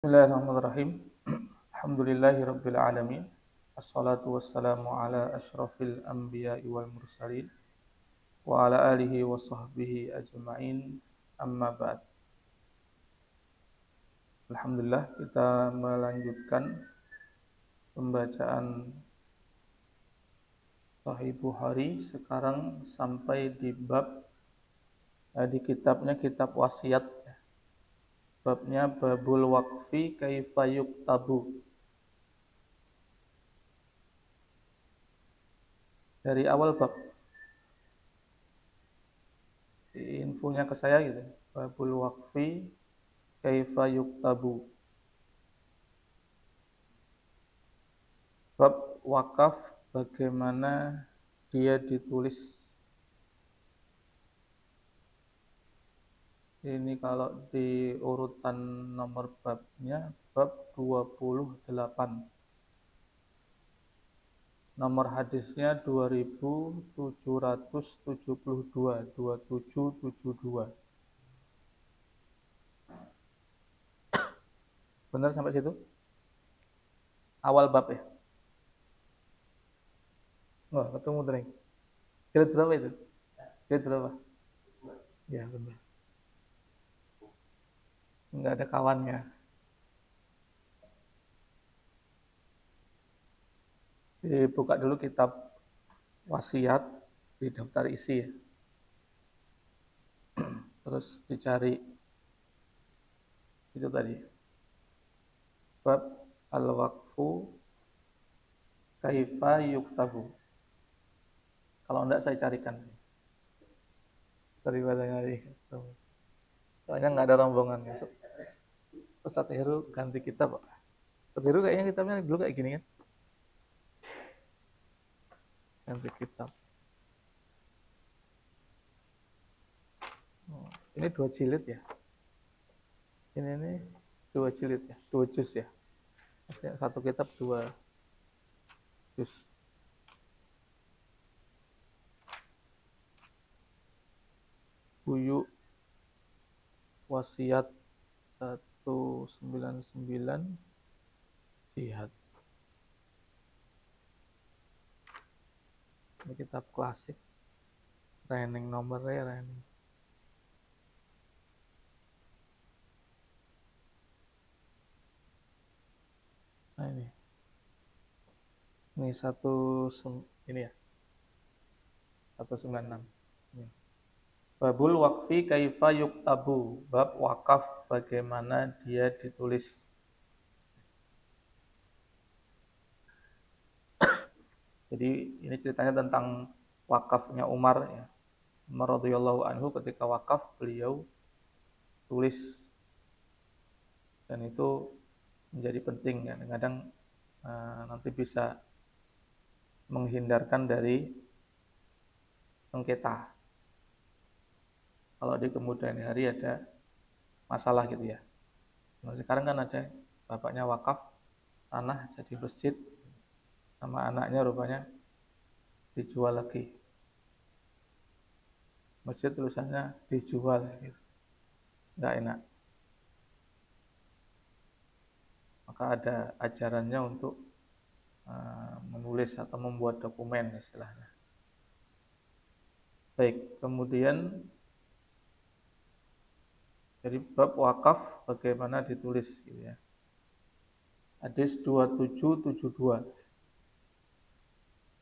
Bismillahirrahmanirrahim. Alhamdulillahirabbil alamin. Assalatu wassalamu ala asyrafil anbiya'i wal mursalin wa ala alihi wa sahbihi ajma'in. Amma ba'd. Alhamdulillah kita melanjutkan pembacaan Sahih Bukhari sekarang sampai di bab di kitabnya kitab wasiat. Babnya babul waqfi kaifa yuktabu. Dari awal bab infonya ke saya gitu. Babul waqfi kaifa yuktabu. Bab wakaf bagaimana dia ditulis. Ini kalau di urutan nomor babnya bab 28. Nomor hadisnya 2772, 2772. Benar sampai situ? Awal bab ya? Oh, ketemu tadi. Jilid berapa itu? Jilid berapa? Ya, benar. Enggak ada kawannya. Dibuka dulu kitab wasiat di daftar isi ya. Terus dicari itu tadi. Bab al-waqfu kaifa yuktabu. Kalau enggak saya carikan. Daripada nyari. Soalnya enggak ada rombongan. Ustaz Heru ganti kitab. Ustaz Heru kayaknya kitabnya dulu kayak gini kan. Ganti kitab. Ini 2 jilid ya. Ini 2 jilid ya. 2 juz ya. Maksudnya satu kitab 2 juz. Buyu wasiat 199 jihad. Ini kitab klasik. Rening nomornya rening. Nah ini. Ini ini ya. 196. Ini. Babul waqfi kaifa yuktabu. Bab wakaf bagaimana dia ditulis. Jadi ini ceritanya tentang wakafnya Umar ya. Umar radhiyallahu anhu ketika wakaf beliau tulis, dan itu menjadi penting ya. Kadang nanti bisa menghindarkan dari sengketa. Kalau di kemudian hari ada masalah gitu ya. Nah, sekarang kan ada bapaknya wakaf tanah jadi masjid, sama anaknya rupanya dijual lagi. Masjid tulisannya dijual gitu. Nggak enak. Maka ada ajarannya untuk menulis atau membuat dokumen istilahnya. Baik, kemudian jadi bab wakaf bagaimana ditulis gitu ya. Hadis 2772.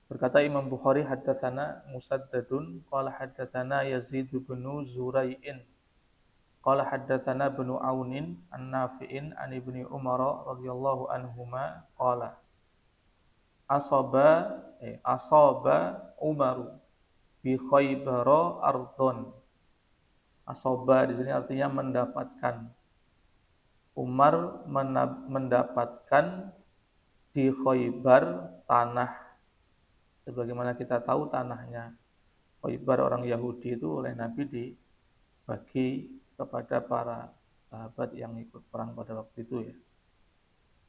Berkata Imam Bukhari, haddatsana Musaddadun qala haddatsana Yazid bin Zurai'in qala haddatsana bin Aunin an Nafi'in an Ibni Umar radhiyallahu anhuma qala asaba Umaru bi Khaybara ardon. Asaba di sini artinya mendapatkan. Umar mendapatkan di Khaybar tanah. Sebagaimana kita tahu tanahnya Khaybar orang Yahudi itu oleh Nabi dibagi kepada para sahabat yang ikut perang pada waktu itu ya.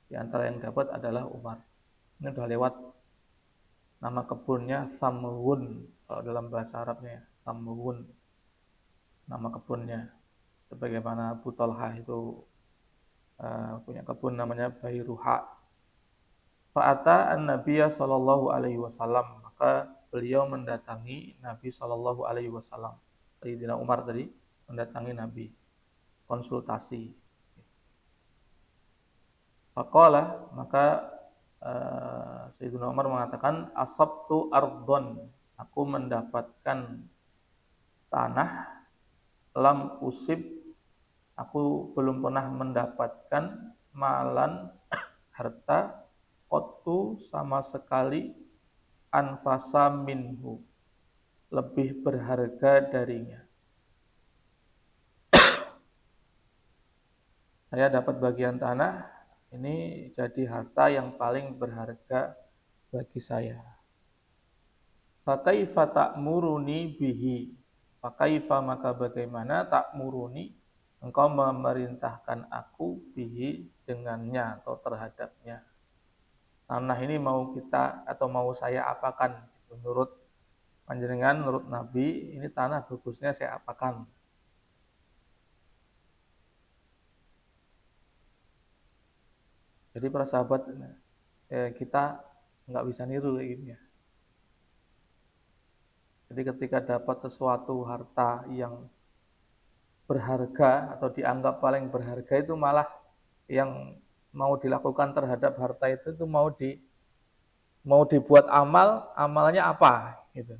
Di antara yang dapat adalah Umar. Ini sudah lewat nama kebunnya Samghun kalau dalam bahasa Arabnya ya, Samghun. Nama kebunnya. Sebagaimana Abu Talha itu punya kebun namanya Bairuha. Fa'ata an-Nabiyya sallallahu alaihi wasallam, maka beliau mendatangi Nabi sallallahu alaihi wasallam. Sayyidina Umar tadi mendatangi Nabi, konsultasi. Faqala, maka Sayyidina Umar mengatakan, asabtu ardon, aku mendapatkan tanah, lam usib, aku belum pernah mendapatkan malan, harta, qattu, sama sekali, anfasa minhu, lebih berharga darinya. Saya dapat bagian tanah, ini jadi harta yang paling berharga bagi saya. Fakaifa ta'muruni bihi, fakaifa, maka bagaimana, ta'muruni, engkau memerintahkan aku bihi, dengannya atau terhadapnya. Tanah ini mau kita atau mau saya apakan? Menurut panjenengan, menurut Nabi, ini tanah bagusnya saya apakan? Jadi para sahabat, kita nggak bisa niru kayak gini ya. Jadi ketika dapat sesuatu harta yang berharga atau dianggap paling berharga, itu malah yang mau dilakukan terhadap harta itu mau dibuat amal, amalnya apa gitu.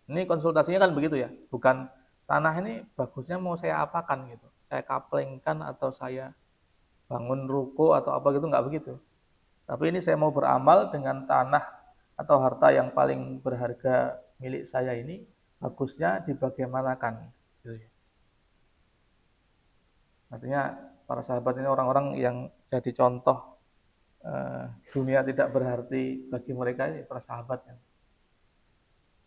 Ini konsultasinya kan begitu ya, bukan tanah ini bagusnya mau saya apakan gitu. Saya kaplengkan atau saya bangun ruko atau apa gitu, nggak begitu. Tapi ini saya mau beramal dengan tanah atau harta yang paling berharga milik saya ini, bagusnya dibagaimanakan. Artinya para sahabat ini orang-orang yang jadi contoh dunia tidak berarti bagi mereka, ini para sahabat.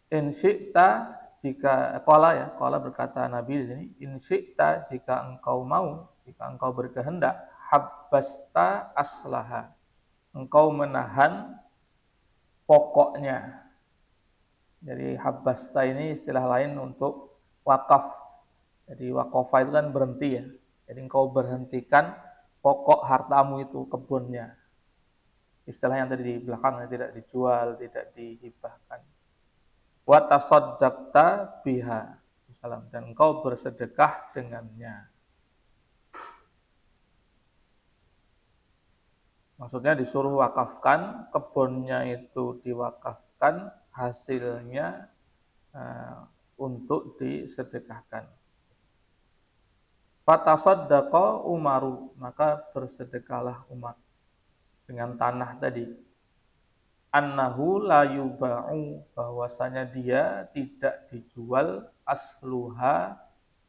In syi'ta, jika qala berkata Nabi di sini, in syi'ta, jika engkau mau, jika engkau berkehendak, habbasta aslaha, engkau menahan pokoknya. Jadi habbasta ini istilah lain untuk wakaf. Jadi wakofa itu kan berhenti ya. Jadi engkau berhentikan pokok hartamu itu, kebunnya. Istilah yang tadi di belakang, tidak dijual, tidak dihibahkan. Wa tasaddaqta biha, dan engkau bersedekah dengannya. Maksudnya disuruh wakafkan, kebunnya itu diwakafkan, hasilnya untuk disedekahkan. Fatasaddaqa Umaru, maka bersedekahlah Umar dengan tanah tadi. Annahu la yuba'u, bahwasanya dia tidak dijual, asluha,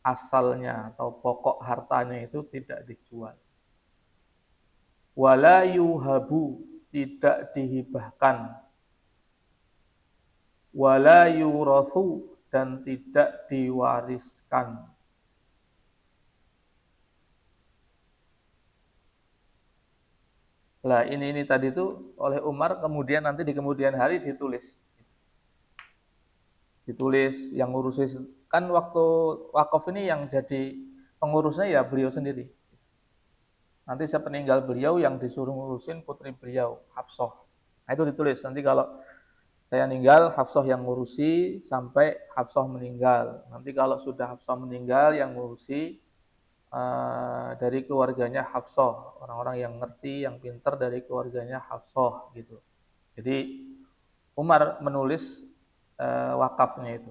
asalnya atau pokok hartanya itu tidak dijual. Wala yuhabu, tidak dihibahkan. Wala yurathu, dan tidak diwariskan. Lah ini tadi itu oleh Umar, kemudian nanti di kemudian hari ditulis yang ngurusi, kan waktu wakaf ini yang jadi pengurusnya ya beliau sendiri. Nanti saya peninggal beliau, yang disuruh ngurusin putri beliau, Hafsah. Nah itu ditulis, nanti kalau saya meninggal, Hafsah yang ngurusi sampai Hafsah meninggal. Nanti kalau sudah Hafsah meninggal, yang ngurusi dari keluarganya Hafsah, orang-orang yang ngerti, yang pintar dari keluarganya Hafsah gitu. Jadi Umar menulis wakafnya itu.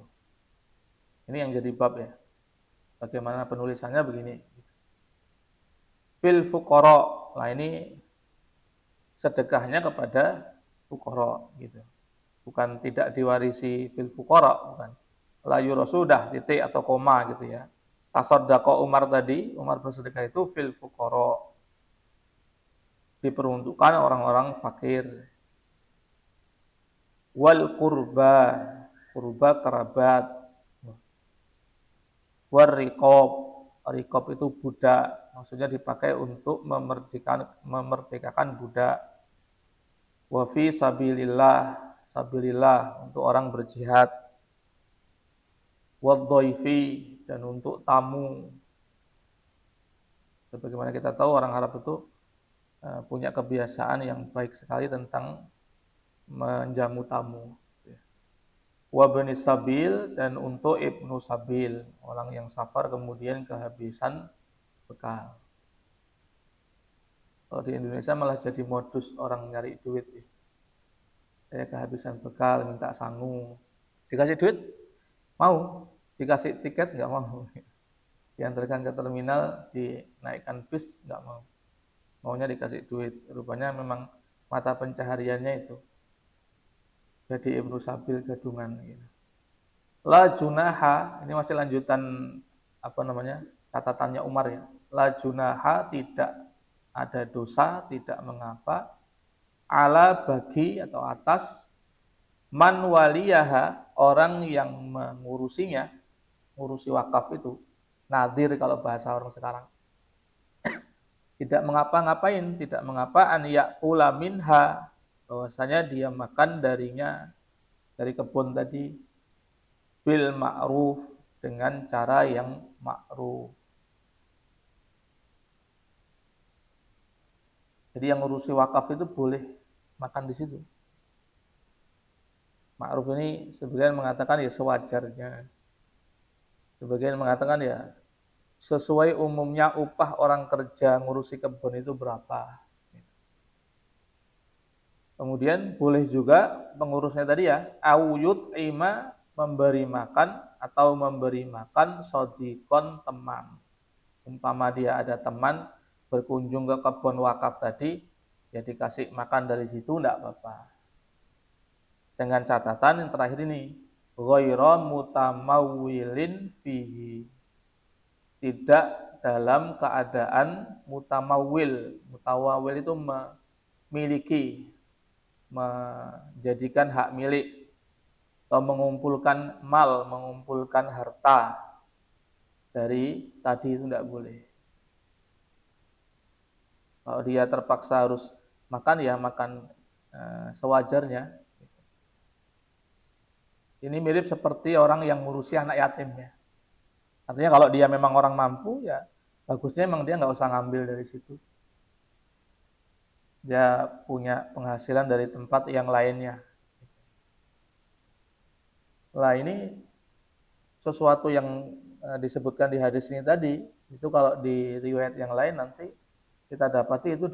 Ini yang jadi bab ya. Bagaimana penulisannya begini. Fil fuqara, nah ini sedekahnya kepada fuqara gitu. Bukan tidak diwarisi fil fuqara, bukan. La yurasudah titik atau koma gitu ya. Tasaddaqa Umar tadi, Umar bersedekah itu fil fuqara, diperuntukkan orang-orang fakir. Wal qurba, kerabat. War riqab itu budak, maksudnya dipakai untuk memerdekakan budak. Wa fi sabilillah untuk orang berjihad. Wa dhaifi, dan untuk tamu. Sebagaimana kita tahu orang Arab itu punya kebiasaan yang baik sekali tentang menjamu tamu. Wabni sabil, dan untuk ibnu sabil, orang yang safar kemudian kehabisan bekal. Kalau di Indonesia malah jadi modus orang nyari duit. Saya kehabisan bekal, minta sangu. Dikasih duit, mau. Dikasih tiket, nggak mau. Diantarkan ke terminal, dinaikkan bis, nggak mau. Maunya dikasih duit. Rupanya memang mata pencahariannya itu. Jadi ibnu sabil gadungan. La junaha, ini masih lanjutan catatannya Umar ya. La junaha, tidak ada dosa, tidak mengapa, ala bagi atau atas, man waliyaha, orang yang mengurusinya, ngurusi wakaf itu, nadir kalau bahasa orang sekarang. Tidak mengapa-ngapain, tidak mengapa an ya'kula minha, bahwasanya dia makan darinya, dari kebun tadi, bil ma'ruf, dengan cara yang ma'ruf. Jadi yang ngurusi wakaf itu boleh makan di situ. Ma'ruf ini sebagian mengatakan ya sewajarnya. Sebagian mengatakan ya sesuai umumnya upah orang kerja ngurusi kebun itu berapa. Kemudian boleh juga pengurusnya tadi ya, awuyut ima, memberi makan atau memberi makan sodikon, teman. Umpama dia ada teman berkunjung ke kebun wakaf tadi, ya dikasih makan dari situ, enggak apa-apa. Dengan catatan yang terakhir ini, ghairu mutamawwilin fihi, tidak dalam keadaan mutamawil. Mutawawil itu memiliki, menjadikan hak milik, atau mengumpulkan mal, mengumpulkan harta dari tadi, itu tidak boleh. Kalau dia terpaksa harus makan, ya makan sewajarnya. Ini mirip seperti orang yang ngurusi anak yatim ya. Artinya kalau dia memang orang mampu, ya bagusnya memang dia nggak usah ngambil dari situ. Dia punya penghasilan dari tempat yang lainnya. Nah ini sesuatu yang disebutkan di hadis ini tadi, itu kalau di riwayat yang lain nanti kita dapati itu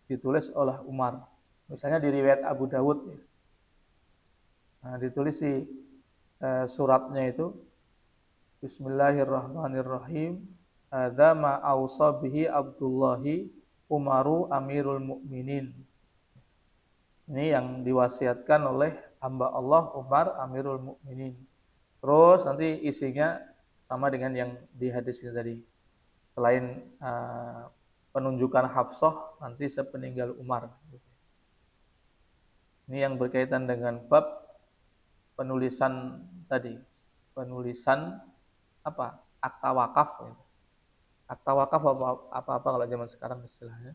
ditulis oleh Umar. Misalnya di riwayat Abu Dawud, nah, ditulis di suratnya itu, Bismillahirrahmanirrahim, hadza ma ausa bihi Abdullahi Umaru Amirul Mukminin. Ini yang diwasiatkan oleh hamba Allah Umar Amirul Mukminin. Terus nanti isinya sama dengan yang di hadis ini tadi. Selain penunjukan Hafsah nanti sepeninggal Umar. Ini yang berkaitan dengan bab penulisan tadi. Penulisan akta wakaf. Akta wakaf apa kalau zaman sekarang istilahnya.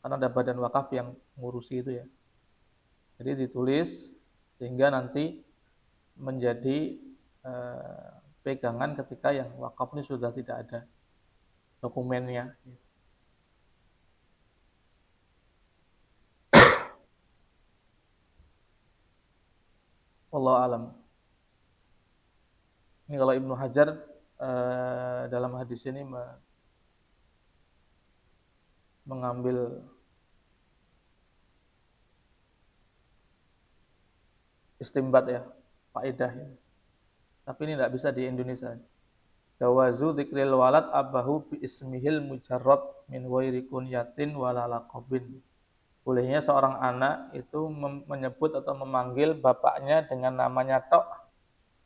Karena ada badan wakaf yang ngurusi itu ya. Jadi ditulis sehingga nanti menjadi pegangan ketika yang wakaf ini sudah tidak ada dokumennya. Wallahu alam. Ini kalau Ibnu Hajar dalam hadis ini mengambil istimbat ya, faedah ya. Tapi ini tidak bisa di Indonesia. Jawazu dzikril walad abahu bi ismihil mujarrad min ghairi kunyatin wala laqabin. Bolehnya seorang anak itu menyebut atau memanggil bapaknya dengan namanya tok,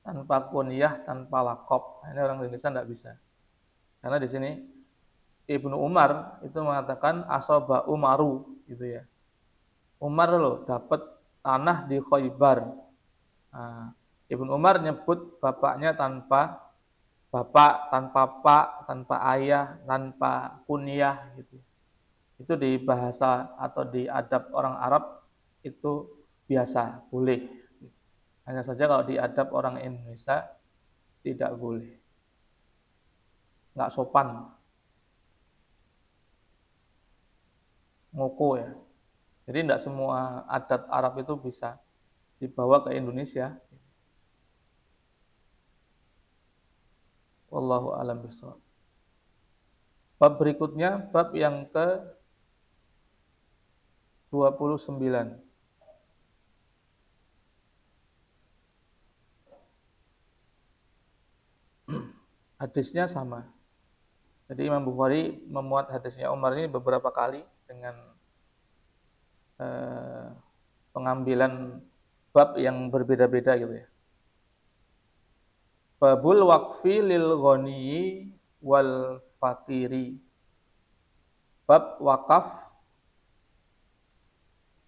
tanpa kunyah, tanpa laqab. Ini orang Indonesia tidak bisa. Karena di sini Ibnu Umar itu mengatakan asaba Umaru gitu ya. Umar loh dapat tanah di Khaybar. Nah, Ibnu Umar nyebut bapaknya tanpa bapak, tanpa pak, tanpa ayah, tanpa kunyah gitu. Itu di bahasa atau di adab orang Arab itu biasa, boleh. Hanya saja kalau di adab orang Indonesia tidak boleh. Nggak sopan. ngoko ya. Jadi tidak semua adat Arab itu bisa dibawa ke Indonesia. Wallahu a'lam bishawab. Bab berikutnya, bab yang ke-29. Hadisnya sama. Jadi Imam Bukhari memuat hadisnya Umar ini beberapa kali dengan pengambilan bab yang berbeda-beda gitu ya. Babul waqfi lil ghani wal fakiri. Bab wakaf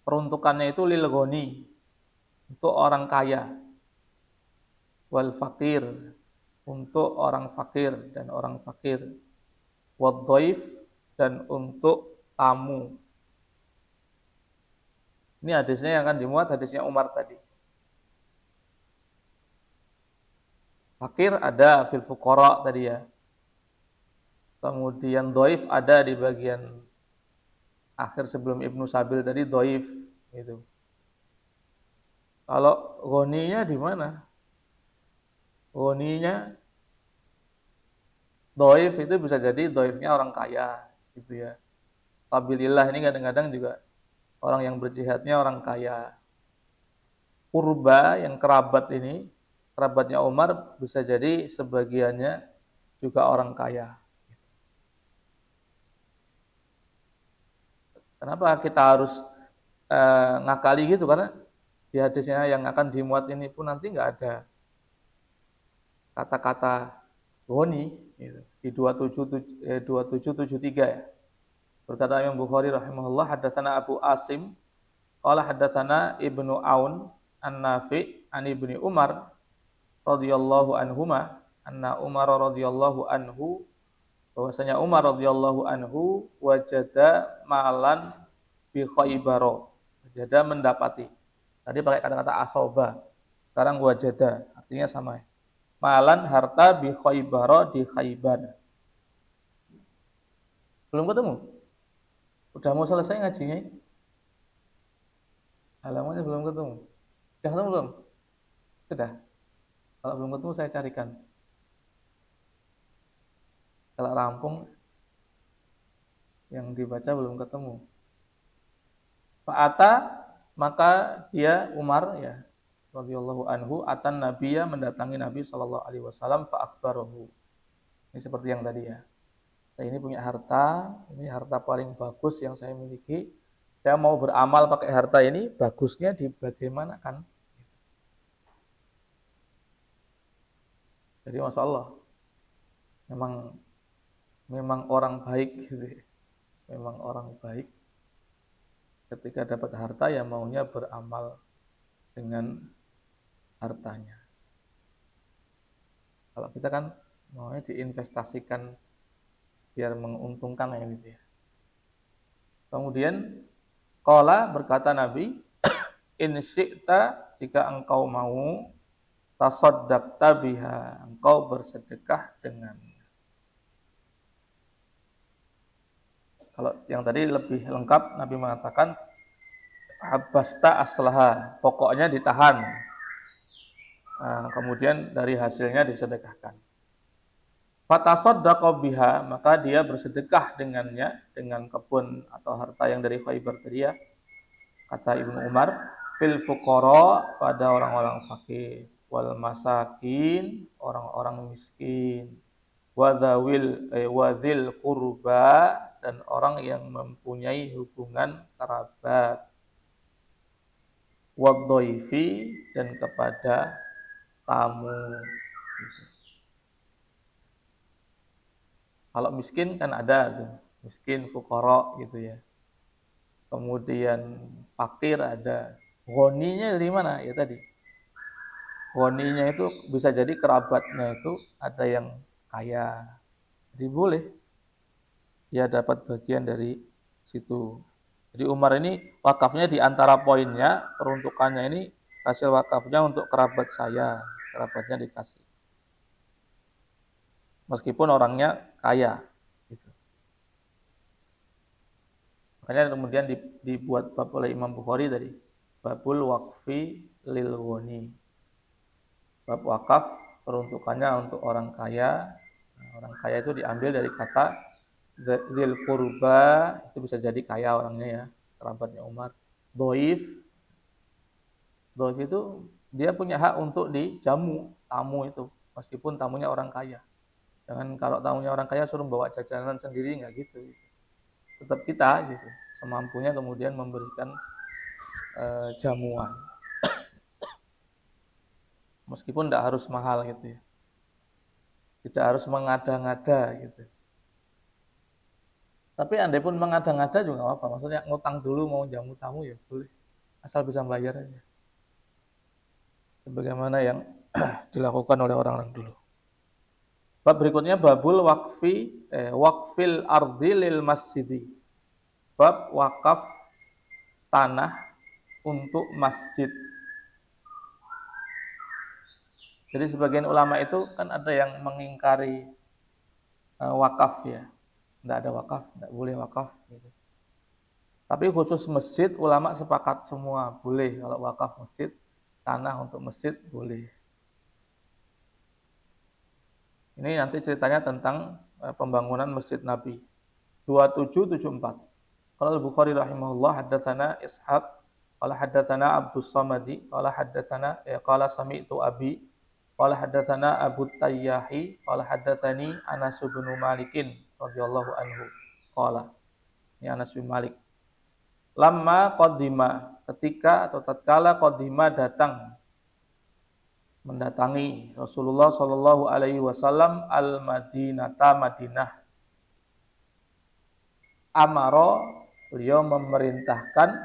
peruntukannya itu lil ghani, untuk orang kaya, wal fakir, untuk orang fakir dan orang fakir, wad dhaif, dan untuk tamu. Ini hadisnya yang akan dimuat hadisnya Umar tadi. Fakir ada fil fuqara tadi ya. Kemudian dhaif ada di bagian akhir sebelum Ibnu Sabil tadi, dhaif gitu. Kalau ghaninya di mana? Ghaninya dhaif itu bisa jadi dhaifnya orang kaya gitu ya. Sabilillah ini kadang-kadang juga orang yang berjihadnya orang kaya. Kurba yang kerabat ini, kerabatnya Umar bisa jadi sebagiannya juga orang kaya. Kenapa kita harus ngakali gitu? Karena di hadisnya yang akan dimuat ini pun nanti nggak ada kata-kata ghani gitu. Di 2773 ya. Berkata Imam Bukhari rahimahullah, haddatsana Abu Asim qala haddatsana Ibnu Aun an-Nafi' an Ibni Umar radhiyallahu anhuma anna Umar radhiyallahu anhu, bahwasanya Umar radhiyallahu anhu wajada malan bi Khaibar. Wajada mendapati. Tadi pakai kata-kata asoba. Sekarang wajada, artinya sama. Malan harta bi Khaibar, di Khaibar. Belum ketemu? Udah mau selesai ngajinya? Halamannya belum ketemu. Sudah ketemu belum? Sudah. Kalau belum ketemu saya carikan. Kalau rampung yang dibaca belum ketemu. Fa'ata, maka dia Umar ya radhiyallahu anhu atan nabiyya, mendatangi Nabi sallallahu alaihi wasallam, fa akhbarahu. Ini seperti yang tadi ya. Saya ini punya harta, ini harta paling bagus yang saya miliki. Saya mau beramal pakai harta ini, bagusnya di bagaimana kan? Jadi Masya Allah, memang orang baik gitu ya. Memang orang baik ketika dapat harta ya maunya beramal dengan hartanya. Kalau kita kan maunya diinvestasikan biar menguntungkan ya gitu ya. Kemudian qala, berkata Nabi, in syi'ta, jika engkau mau, tasaddaqta biha, engkau bersedekah dengannya. Kalau yang tadi lebih lengkap, Nabi mengatakan habasta aslaha, pokoknya ditahan. Nah, kemudian dari hasilnya disedekahkan. Fatasaddaqa biha, maka dia bersedekah dengannya, dengan kebun atau harta yang dari Khaibar tadi ya. Kata Ibnu Umar, fil fuqara, pada orang-orang fakir, wal masakin, orang-orang miskin, wadhil qurba, dan orang yang mempunyai hubungan kerabat, wadhaifi, dan kepada tamu. Kalau miskin kan ada tuh, miskin fuqara gitu ya. Kemudian fakir ada. Ghaninya dari mana? Ya tadi. Ghaninya itu bisa jadi kerabatnya itu ada yang kaya. Jadi boleh dia dapat bagian dari situ. Jadi Umar ini wakafnya di antara poinnya, peruntukannya ini hasil wakafnya untuk kerabat saya, kerabatnya dikasih. Meskipun orangnya kaya. Gitu. Makanya kemudian dibuat bab oleh Imam Bukhari tadi, babul waqfi lil ghani. Bab wakaf peruntukannya untuk orang kaya. Nah, orang kaya itu diambil dari kata dzil qurba, itu bisa jadi kaya orangnya ya, kerabatnya Umar. Dhaif itu dia punya hak untuk dijamu tamu itu, meskipun tamunya orang kaya. Jangan kalau tamunya orang kaya suruh bawa jajanan sendiri, nggak gitu. Tetap kita gitu, semampunya kemudian memberikan jamuan, meskipun tidak harus mahal gitu ya, tidak harus mengada-ngada gitu. Tapi andai pun mengada-ngada juga nggak apa, maksudnya ngutang dulu mau jamu tamu ya boleh, asal bisa bayar aja. Sebagaimana yang dilakukan oleh orang-orang dulu. Bab berikutnya babul waqfil ardi lil masjidi. Bab wakaf tanah untuk masjid. Jadi sebagian ulama itu kan ada yang mengingkari wakaf ya. Tidak ada wakaf, tidak boleh wakaf gitu. Tapi khusus masjid ulama sepakat semua boleh, kalau wakaf masjid, tanah untuk masjid boleh. Ini nanti ceritanya tentang pembangunan Masjid Nabi. 2774. Qala Al-Bukhari rahimahullah haddatsana Ishaq qala haddatsana Abdus Samadi qala haddatsana qala sami'tu Abi qala haddatsana Abu Tayyahi qala haddatsani Anas bin Malikin radhiyallahu anhu qala. Ini Anas bin Malik. Lamma qadima, ketika atau tatkala qadima datang mendatangi Rasulullah Shallallahu Alaihi Wasallam al-Madinata Madinah. Amaro, beliau memerintahkan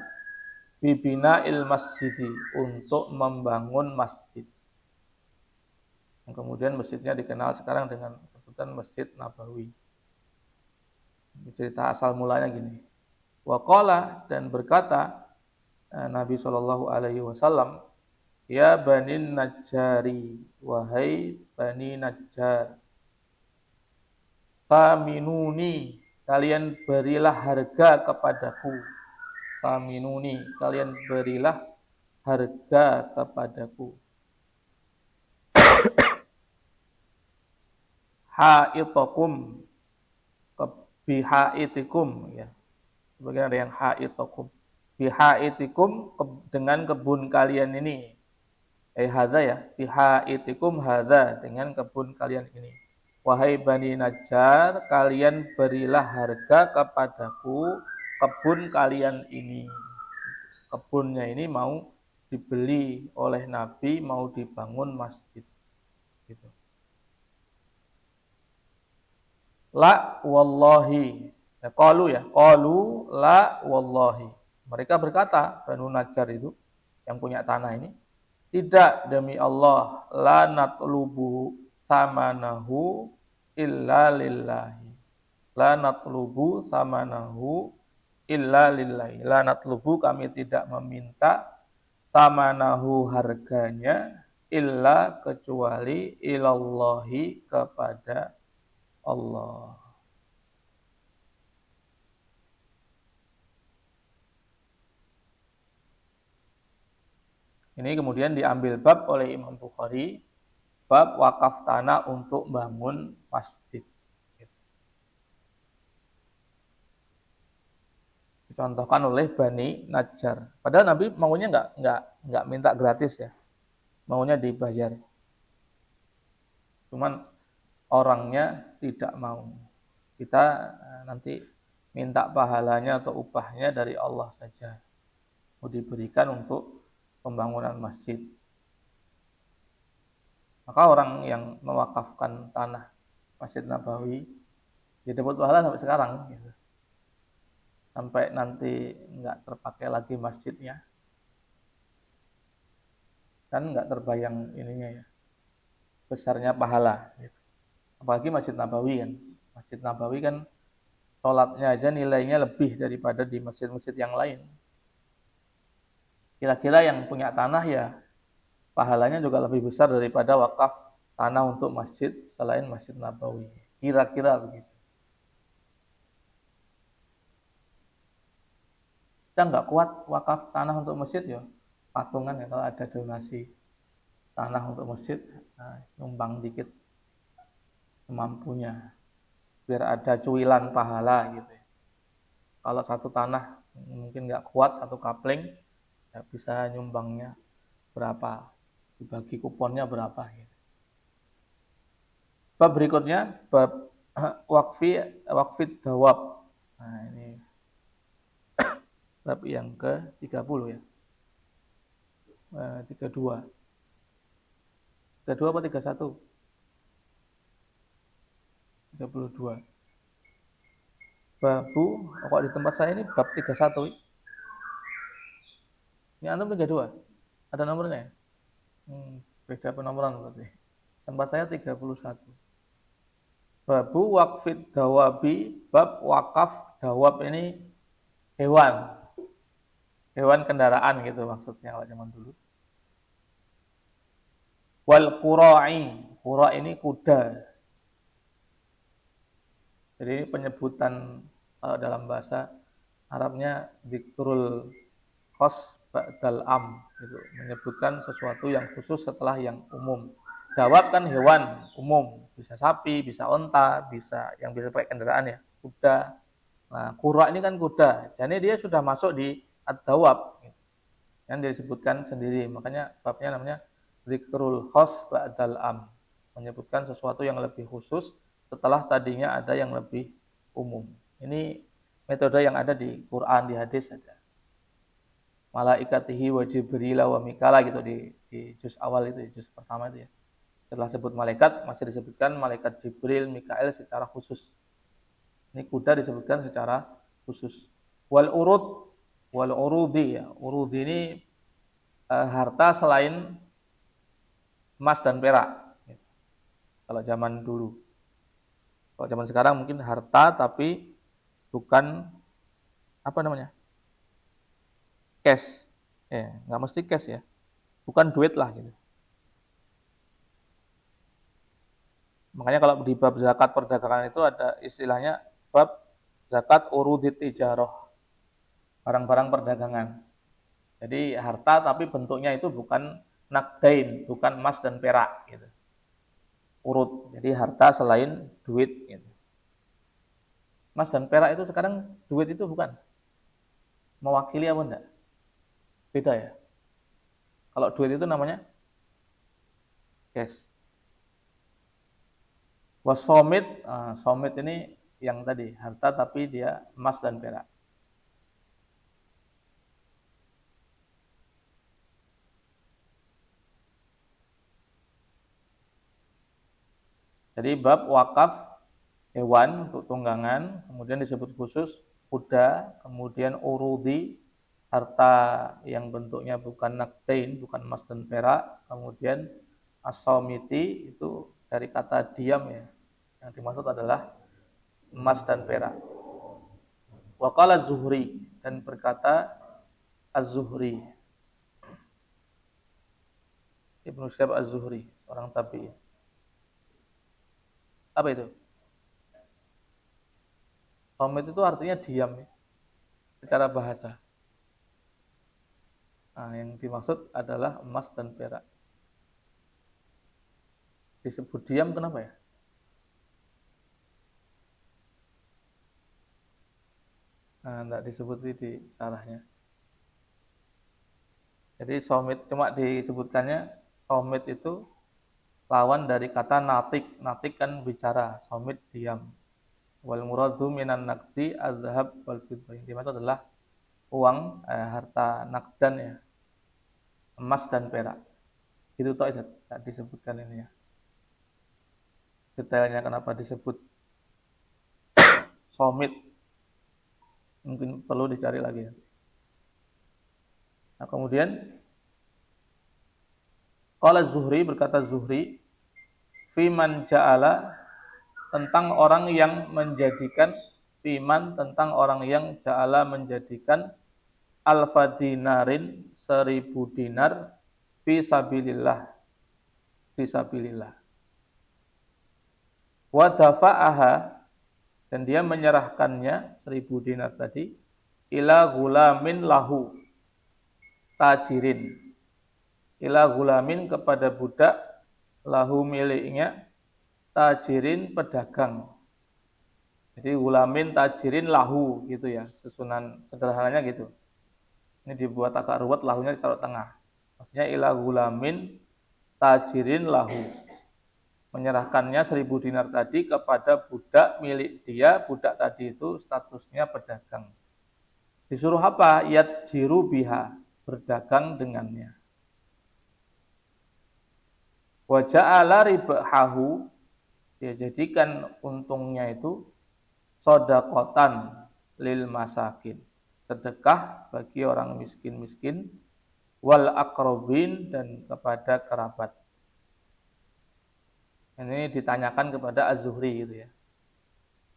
bibina il masjidi, untuk membangun masjid. Yang kemudian masjidnya dikenal sekarang dengan sebutan Masjid Nabawi. Cerita asal mulanya gini. Waqala, dan berkata Nabi Shallallahu Alaihi Wasallam, ya Bani Najjari, wahai Bani Najjar, faminuni, kalian berilah harga kepadaku. Faminuni, kalian berilah harga kepadaku. Haitakum, bihaitikum ya. Sebagian ada yang haitakum. Bihaitikum, dengan kebun kalian ini. Hadza ya, bihaitikum hadza, dengan kebun kalian ini. Wahai Bani Najjar, kalian berilah harga kepadaku kebun kalian ini. Kebunnya ini mau dibeli oleh Nabi, mau dibangun masjid. Gitu. La wallahi. Qalu la wallahi. Mereka berkata, Banu Najjar itu yang punya tanah ini, tidak, demi Allah, la natlubu samanahu illa lillahi. La natlubu samanahu illa lillahi. La natlubu, kami tidak meminta, samanahu, harganya, illa, kecuali, ilallahi, kepada Allah. Ini kemudian diambil bab oleh Imam Bukhari, bab wakaf tanah untuk bangun masjid. Dicontohkan oleh Bani Najjar. Padahal Nabi maunya nggak minta gratis ya, maunya dibayar. Cuman orangnya tidak mau. Kita nanti minta pahalanya atau upahnya dari Allah saja. Mau diberikan untuk pembangunan masjid. Maka orang yang mewakafkan tanah Masjid Nabawi, dia dapat pahala sampai sekarang. Gitu. Sampai nanti nggak terpakai lagi masjidnya. Kan nggak terbayang ininya ya, besarnya pahala. Gitu. Apalagi Masjid Nabawi kan. Masjid Nabawi kan sholatnya aja nilainya lebih daripada di masjid-masjid yang lain. Kira-kira yang punya tanah ya pahalanya juga lebih besar daripada wakaf tanah untuk masjid selain Masjid Nabawi. Kira-kira begitu. Kita nggak kuat wakaf tanah untuk masjid ya, patungan ya kalau ada donasi tanah untuk masjid, nah, nyumbang dikit semampunya, biar ada cuilan pahala gitu ya. Kalau satu tanah mungkin nggak kuat, satu kapling, ya bisa nyumbangnya berapa, dibagi kuponnya berapa gitu. Bab berikutnya, bab wakfi dawab. Nah, ini bab yang ke-30 ya. 32. 32 apa 31? 32. Babu, kok di tempat saya ini bab 31. Ini antum 32. Ada nomornya? Beda penomoran berarti. Tempat saya 31. Babu wakfid dawabi, bab wakaf dawab ini hewan. Hewan kendaraan gitu maksudnya kalau zaman dulu. Wal qura'i, qura ini kuda. Jadi penyebutan kalau dalam bahasa Arabnya dzikrul khos ba'dal am, gitu. Menyebutkan sesuatu yang khusus setelah yang umum. Dawab kan hewan umum, bisa sapi, bisa onta, bisa yang bisa pakai kendaraan ya, kuda. Nah, qura ini kan kuda. Jadi dia sudah masuk di ad-dawab. Yang disebutkan sendiri, makanya babnya namanya dzikrul khos ba'dal am, menyebutkan sesuatu yang lebih khusus setelah tadinya ada yang lebih umum. Ini metode yang ada di Quran, di hadis ada. Malaikatihi wa Jibril wa Mikala gitu di juz awal itu, juz pertama itu ya. Setelah sebut malaikat masih disebutkan malaikat Jibril, Mikael secara khusus. Ini kuda disebutkan secara khusus. Wal urudi ya. Urudi ini harta selain emas dan perak. Kalau zaman dulu. Kalau zaman sekarang mungkin harta tapi bukan apa namanya? Cash. Nggak mesti cash ya. Bukan duit lah gitu. Makanya kalau di bab zakat perdagangan itu ada istilahnya bab zakat urudit tijaroh. Barang-barang perdagangan. Jadi harta tapi bentuknya itu bukan nakdain, bukan emas dan perak gitu. Urut. Jadi harta selain duit gitu. Emas dan perak itu sekarang duit itu bukan mewakili apa enggak? Beda ya. Kalau duit itu namanya cash. Wasomit, somit ini yang tadi harta tapi dia emas dan perak. Jadi bab wakaf hewan untuk tunggangan, kemudian disebut khusus kuda, kemudian urudi harta yang bentuknya bukan nakdain, bukan emas dan perak, kemudian asomiti itu dari kata diam ya, yang dimaksud adalah emas dan perak. Waqala Zuhri, dan berkata Az-Zuhri, Ibnu Syihab Az-Zuhri, orang tabi'in. Apa itu? Somit itu artinya diam ya, secara bahasa. Nah, yang dimaksud adalah emas dan perak. Disebut diam kenapa ya? Nah, tidak disebut di sarahnya. Jadi somit cuma disebutkannya somit itu lawan dari kata natik. Natik kan bicara, somit diam. Wal muradu minan nakdi azhab wal fiddah. Yang dimaksud adalah uang, harta nakdan ya, emas dan perak. Itu toh tidak disebutkan ini ya. Detailnya kenapa disebut somit mungkin perlu dicari lagi. Nah, kemudian qala Zuhri, berkata Zuhri, fiman ja'ala, tentang orang yang menjadikan, fiman tentang orang yang ja'ala menjadikan alfa dinarin 1000 dinar fisabilillah, fisabilillah. Wa dafa'aha, dan dia menyerahkannya 1000 dinar tadi ila gulamin lahu tajirin, ila gulamin kepada budak lahu miliknya tajirin pedagang. Jadi gulamin tajirin lahu gitu ya, susunan sederhananya gitu. Ini dibuat agak ruwet, lahunya ditaruh tengah. Maksudnya ila gulamin tajirin lahu, menyerahkannya 1.000 dinar tadi kepada budak milik dia. Budak tadi itu statusnya pedagang. Disuruh apa? Yadjiru biha, berdagang dengannya. Wa ja'ala ribahahu, dia jadikan untungnya itu sodakotan lil masakin, sedekah bagi orang miskin-miskin, wal akrobin, dan kepada kerabat. Ini ditanyakan kepada Az-Zuhri gitu ya.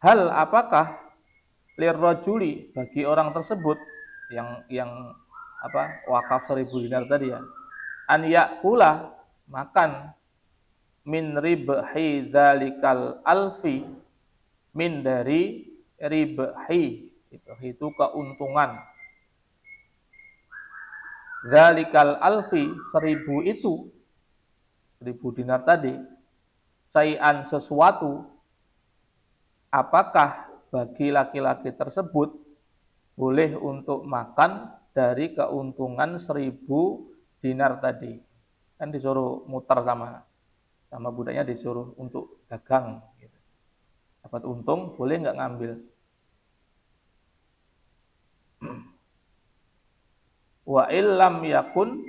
Hal apakah lirrajuli, bagi orang tersebut yang wakaf 1.000 dinar tadi ya, an yakula, makan, min ribhi dzalikal alfi, min dari ribhi, itu keuntungan, dzalikal alfi 1.000 itu, 1.000 dinar tadi, sayan sesuatu, apakah bagi laki-laki tersebut boleh untuk makan dari keuntungan 1.000 dinar tadi. Kan disuruh muter sama budaknya, disuruh untuk dagang gitu. Dapat untung, boleh nggak ngambil? Wa illam yakun,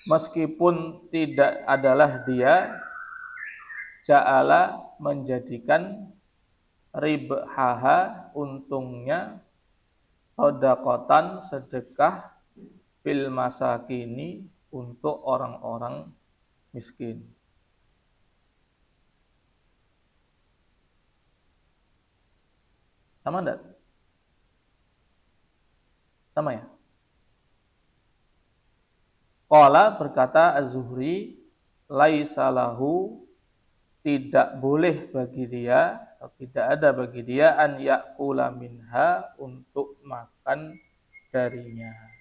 meskipun tidak adalah dia, ja'ala, menjadikan ribhaha, untungnya, sodakotan, sedekah, fil masakini, untuk orang-orang miskin. Sama enggak? Sama ya? Qala, berkata Az-Zuhri, laisa lahu, tidak boleh bagi dia, atau tidak ada bagi dia, an yakula minha, untuk makan darinya.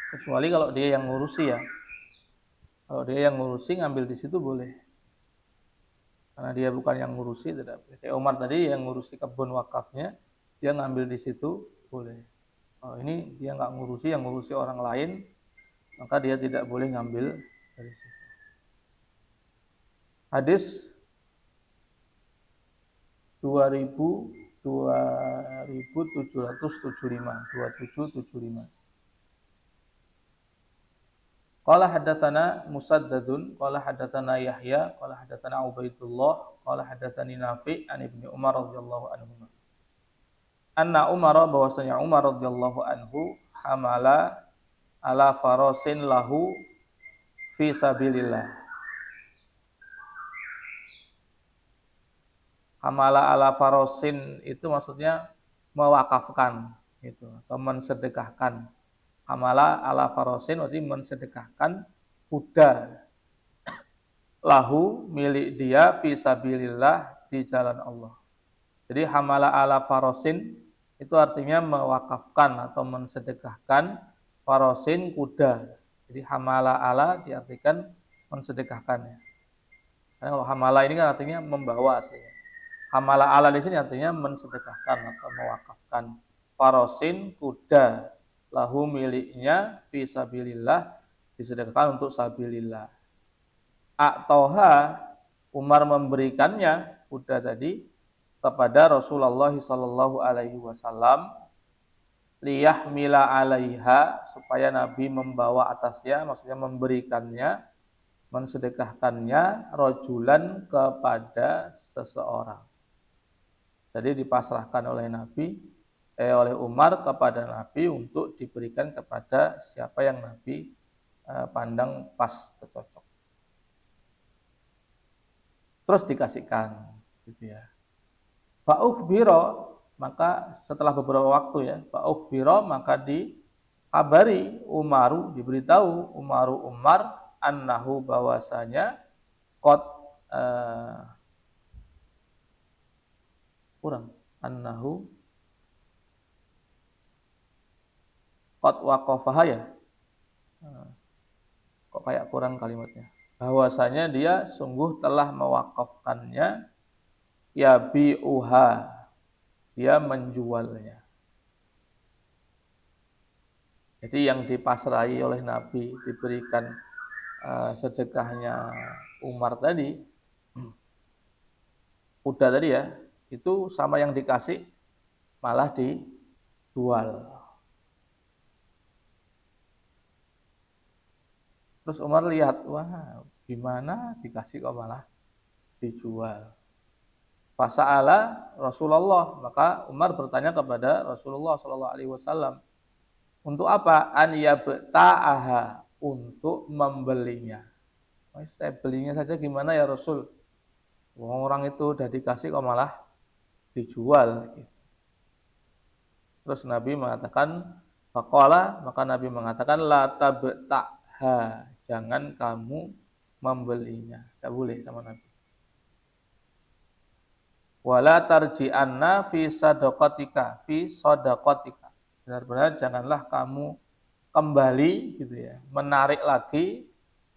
Kecuali kalau dia yang ngurusi ya. Kalau dia yang ngurusi, ngambil di situ boleh. Karena dia bukan yang ngurusi, tidak boleh. Kayak Umar tadi yang ngurusi kebun wakafnya, dia ngambil di situ boleh. Kalau ini dia nggak ngurusi, yang ngurusi orang lain, maka dia tidak boleh ngambil dari situ. Hadis 2775. Qala haddatsana Musaddadun, qala haddatsana Yahya, qala haddatsana Ubaidullah, qala haddatsani Nafi' an Ibnu Umar radhiyallahu anhu. Anna Umar, bahwasanya Umar radhiyallahu anhu, hamala ala farasin lahu fi sabilillah. Hamala ala farasin itu maksudnya mewakafkan gitu, atau mensedekahkan. Hamala ala farasin berarti mensedekahkan kuda, lahu, milik dia, fi sabilillah, di jalan Allah. Jadi hamala ala farasin itu artinya mewakafkan atau mensedekahkan, farasin, kuda. Jadi hamala ala diartikan mensedekahkan ya. Karena kalau hamala ini kan artinya membawa aslinya. Hamala ala di sini artinya mensedekahkan atau mewakafkan. Farasin, kuda, lahu, miliknya, fi sabilillah, disedekahkan untuk sabilillah. A'toha, Umar memberikannya kuda tadi kepada Rasulullah sallallahu alaihi wasallam, liyahmila alaiha, supaya Nabi membawa atasnya, maksudnya memberikannya, mensedekahkannya, rojulan, kepada seseorang. Jadi dipasrahkan oleh Nabi oleh Umar kepada Nabi untuk diberikan kepada siapa yang Nabi pandang pas cocok. Terus dikasihkan, gitu ya. Fa'ukhbiro, maka setelah beberapa waktu ya, fa'ukhbiro, maka dikabari Umaru, diberitahu Umar annahu, bahwasanya qad kurang annahu qad waqafaha ya. Kok kayak kurang kalimatnya. Bahwasanya dia sungguh telah mewakafkannya, ya bi'uha, dia menjualnya. Jadi yang dipasrahi oleh Nabi, diberikan sedekahnya Umar tadi, kuda tadi ya, itu sama yang dikasih malah dijual. Terus Umar lihat, wah gimana dikasih kok malah dijual. Fasa'ala Rasulullah, maka Umar bertanya kepada Rasulullah SAW, untuk apa? An yabta'aha, untuk membelinya. Saya belinya saja gimana ya Rasul? Orang itu udah dikasih kok malah dijual. Terus Nabi mengatakan, faqala, maka Nabi mengatakan, la tabta'ha, jangan kamu membelinya. Tidak boleh sama Nabi. Wala tarji'anna fi sadaqatika, benar-benar janganlah kamu kembali, gitu ya, menarik lagi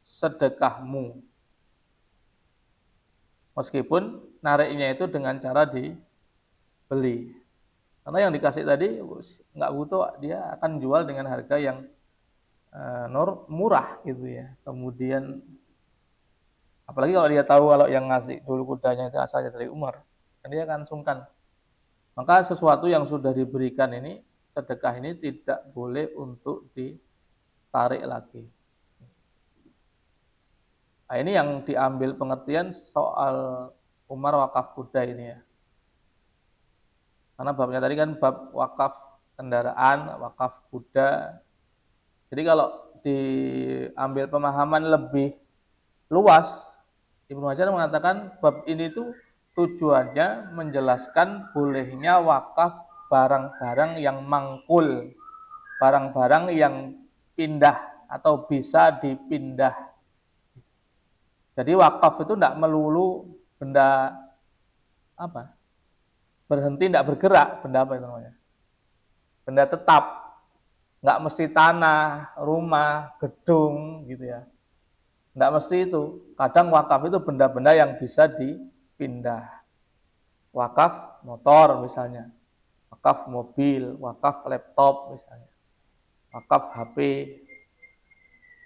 sedekahmu. Meskipun nariknya itu dengan cara dibeli. Karena yang dikasih tadi nggak butuh, dia akan jual dengan harga yang murah, gitu ya. Kemudian apalagi kalau dia tahu kalau yang ngasih dulu kudanya itu asalnya dari Umar, dia akan sungkan. Maka sesuatu yang sudah diberikan ini, sedekah ini tidak boleh untuk ditarik lagi. Nah, ini yang diambil pengertian soal Umar wakaf kuda ini ya. Karena babnya tadi kan bab wakaf kendaraan, wakaf kuda. Jadi kalau diambil pemahaman lebih luas, Ibnu Hajar mengatakan bab ini itu tujuannya menjelaskan bolehnya wakaf barang-barang yang mangkul, barang-barang yang pindah atau bisa dipindah. Jadi wakaf itu tidak melulu benda apa? Berhenti, tidak bergerak, benda apa itu namanya? Benda tetap, nggak mesti tanah, rumah, gedung, gitu ya. Nggak mesti itu. Kadang wakaf itu benda-benda yang bisa dipindah. Wakaf motor misalnya, wakaf mobil, wakaf laptop misalnya, wakaf HP.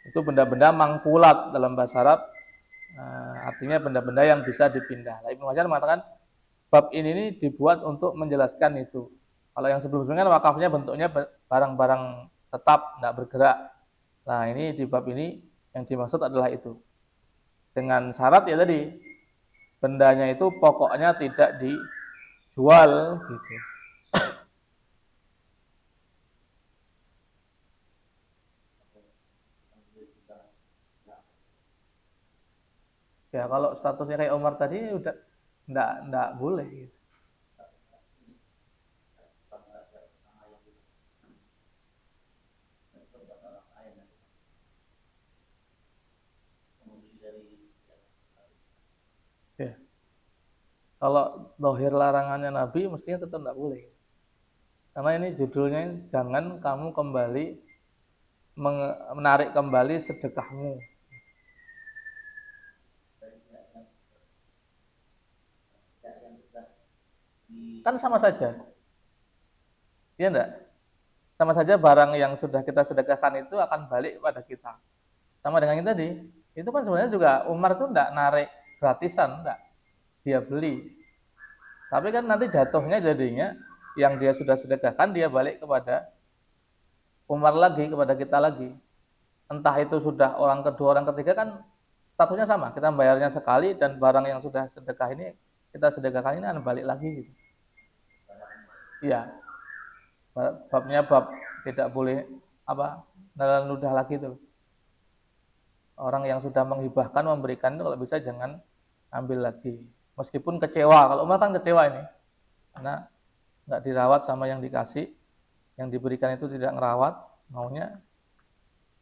Itu benda-benda mangkulat dalam bahasa Arab, artinya benda-benda yang bisa dipindah. Nah, Ibnu Hajar mengatakan bab ini dibuat untuk menjelaskan itu. Kalau yang sebelumnya wakafnya bentuknya barang-barang tetap, tidak bergerak. Nah, ini di bab ini yang dimaksud adalah itu. Dengan syarat ya tadi, bendanya itu pokoknya tidak dijual gitu. Ya kalau statusnya kayak Umar tadi udah enggak boleh gitu. Ya. Kalau dohir larangannya Nabi mestinya tetap enggak boleh. Karena ini judulnya jangan kamu kembali menarik kembali sedekahmu. Kan sama saja. Iya enggak? Sama saja barang yang sudah kita sedekahkan itu akan balik kepada kita. Sama dengan yang tadi, itu kan sebenarnya juga Umar itu enggak narik gratisan, enggak. Dia beli. Tapi kan nanti jatuhnya jadinya yang dia sudah sedekahkan dia balik kepada Umar lagi, kepada kita lagi. Entah itu sudah orang kedua, orang ketiga kan statusnya sama. Kita bayarnya sekali dan barang yang sudah sedekah ini kita sedekahkan ini akan balik lagi gitu. Iya. Babnya bab tidak boleh apa nelan ludah lagi tuh. Orang yang sudah menghibahkan memberikan itu kalau bisa jangan ambil lagi. Meskipun kecewa, kalau Umar kan kecewa ini karena nggak dirawat sama yang dikasih, yang diberikan itu tidak ngerawat, maunya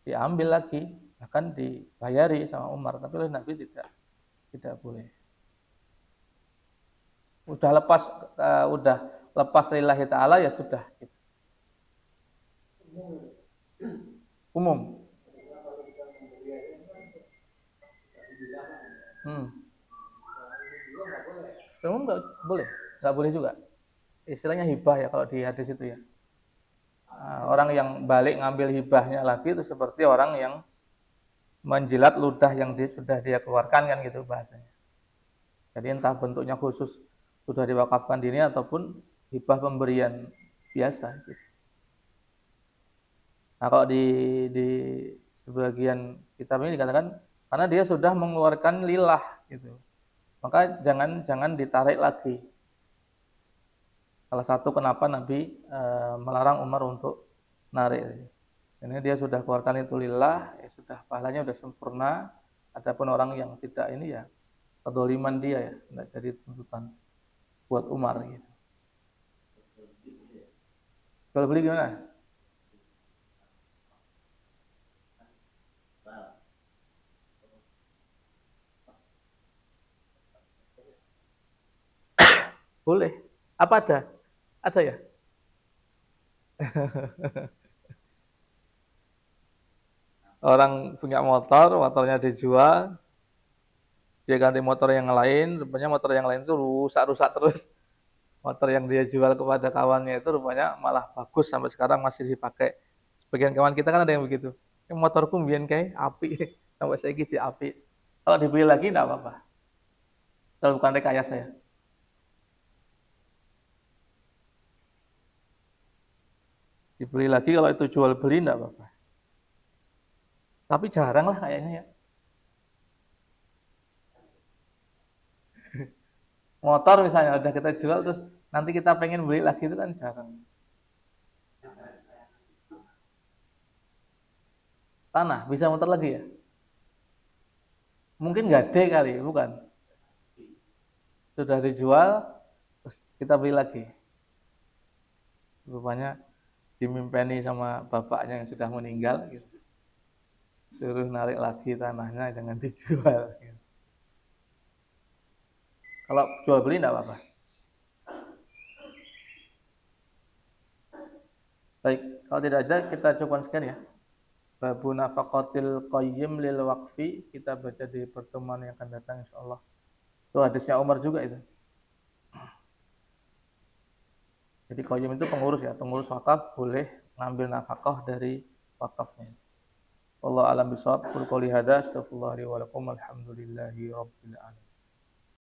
diambil lagi, bahkan dibayari sama Umar, tapi oleh Nabi tidak boleh. Udah lepas lillahi ta'ala ya sudah gitu. Umum. Umum nggak boleh juga. Istilahnya hibah ya kalau di hadis itu ya. Orang yang balik ngambil hibahnya lagi itu seperti orang yang menjilat ludah yang sudah dia keluarkan kan gitu bahasanya. Jadi entah bentuknya khusus sudah diwakafkan dini ataupun hibah pemberian biasa gitu. Nah kalau di sebagian kitab ini dikatakan karena dia sudah mengeluarkan lillah gitu, maka jangan ditarik lagi. Salah satu kenapa Nabi melarang Umar untuk narik. Ini dia sudah keluarkan itu lillah, ya sudah pahalanya sudah sempurna. Adapun orang yang tidak ini ya kedoliman dia ya, tidak jadi tuntutan buat Umar gitu. Kalau beli gimana? Boleh. Apa ada? Ada ya? Orang punya motor, motornya dijual, dia ganti motor yang lain, rupanya motor yang lain itu rusak-rusak terus. Motor yang dia jual kepada kawannya itu rupanya malah bagus sampai sekarang masih dipakai. Sebagian kawan kita kan ada yang begitu. Motorku mbiyen kayak api, sampai saya gigi api. Kalau dibeli lagi enggak apa-apa. Kalau bukan rekayasa ya. Dibeli lagi kalau itu jual beli enggak apa-apa. Tapi jarang lah kayaknya ya. Motor misalnya udah kita jual terus nanti kita pengen beli lagi itu kan jarang. Tanah bisa muter lagi ya? Mungkin gade kali, bukan? Sudah dijual, terus kita beli lagi. Rupanya dimimpeni sama bapaknya yang sudah meninggal gitu. Suruh narik lagi tanahnya, jangan dijual gitu. Kalau jual beli enggak apa-apa. Baik, kalau tidak ada kita coba sekian ya. Babu nafaqatil qayyim lil waqfi, kita baca di pertemuan yang akan datang insyaallah. Itu hadisnya Umar juga itu. Jadi qayyim itu pengurus ya, pengurus wakaf boleh ngambil nafkah dari wakafnya. Wallahu a'lam bishawab. Qul qouli hadza astaghfirullah li wa lakum alhamdulillahi rabbil alamin.